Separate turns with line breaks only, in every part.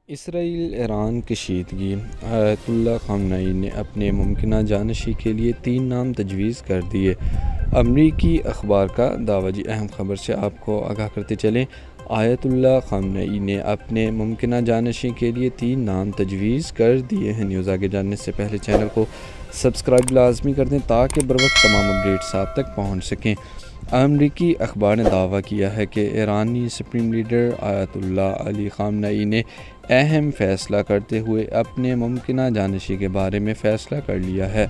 اسرائیل ایران کشیدگی۔ آیت اللہ خامنئی نے اپنے ممکنہ جانشین کے لیے 3 نام تجویز کر دیے۔ امریکی اخبار کا دعویٰ۔ اہم خبر سے آپ کو آگاہ کرتے چلیں۔ آیت اللہ خامنئی نے اپنے ممکنہ جانشین کے لیے 3 نام تجویز کر دیے ہیں۔ نیوز آگے جاننے سے پہلے چینل کو سبسکرائب لازمی کر دیں تاکہ بروقت تمام اپڈیٹس آپ تک پہنچ سکیں۔ امریکی اخبار نے دعویٰ کیا ہے کہ ایرانی سپریم لیڈر آیت اللہ علی خامنئی نے اہم فیصلہ کرتے ہوئے اپنے ممکنہ جانشین کے بارے میں فیصلہ کر لیا ہے۔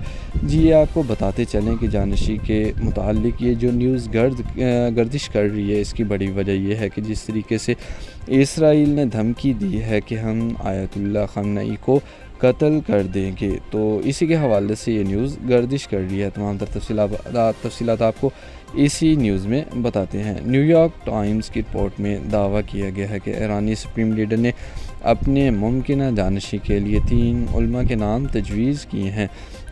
آپ کو بتاتے چلیں کہ جانشین کے متعلق یہ جو نیوز گردش کر رہی ہے، اس کی بڑی وجہ یہ ہے کہ جس طریقے سے اسرائیل نے دھمکی دی ہے کہ ہم آیت اللہ خامنئی کو قتل کر دیں گے، تو اسی کے حوالے سے یہ نیوز گردش کر رہی ہے۔ تمام تفصیلات آپ کو اسی نیوز میں بتاتے ہیں۔ نیو یارک ٹائمز کی رپورٹ میں دعویٰ کیا گیا ہے کہ ایرانی سپریم لیڈر نے اپنے ممکنہ جانشین کے لیے 3 علماء کے نام تجویز کیے ہیں۔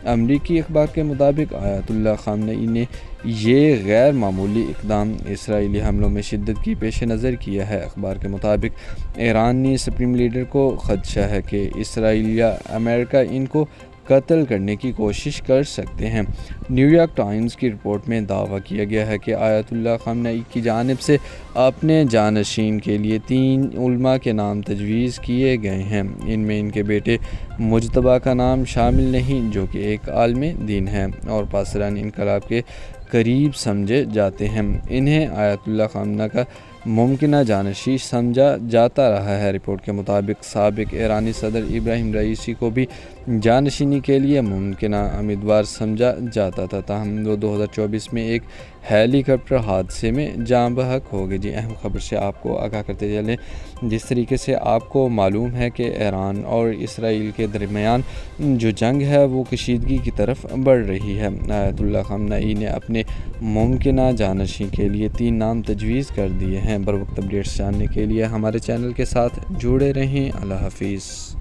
امریکی اخبار کے مطابق آیت اللہ خامنئی نے یہ غیر معمولی اقدام اسرائیلی حملوں میں شدت کی پیش نظر کیا ہے۔ اخبار کے مطابق ایرانی سپریم لیڈر کو خدشہ ہے کہ اسرائیل یا امریکہ ان کو قتل کرنے کی کوشش کر سکتے ہیں۔ نیو یارک ٹائمز کی رپورٹ میں دعویٰ کیا گیا ہے کہ آیت اللہ خامنئی کی جانب سے اپنے جانشین کے لیے 3 علماء کے نام تجویز کیے گئے ہیں۔ ان میں ان کے بیٹے مجتبیٰ کا نام شامل نہیں، جو کہ ایک عالم دین ہے اور پاسداران انقلاب کے قریب سمجھے جاتے ہیں۔ انہیں آیت اللہ خامنہ کا ممکنہ جانشین سمجھا جاتا رہا ہے۔ رپورٹ کے مطابق سابق ایرانی صدر ابراہیم رئیسی کو بھی جانشینی کے لیے ممکنہ امیدوار سمجھا جاتا تھا، تاہم وہ 2024 میں ایک ہیلی کاپٹر حادثے میں جاں بحق ہو گئے۔ اہم خبر سے آپ کو آگاہ کرتے چلیں۔ جس طریقے سے آپ کو معلوم ہے کہ ایران اور اسرائیل کے درمیان جو جنگ ہے وہ کشیدگی کی طرف بڑھ رہی ہے۔ آیت اللہ خامنئی نے اپنے ممکنہ جانشین کے لیے 3 نام تجویز کر دیے ہیں۔ بروقت اپڈیٹس جاننے کے لیے ہمارے چینل کے ساتھ جڑے رہیں۔ اللہ حافظ۔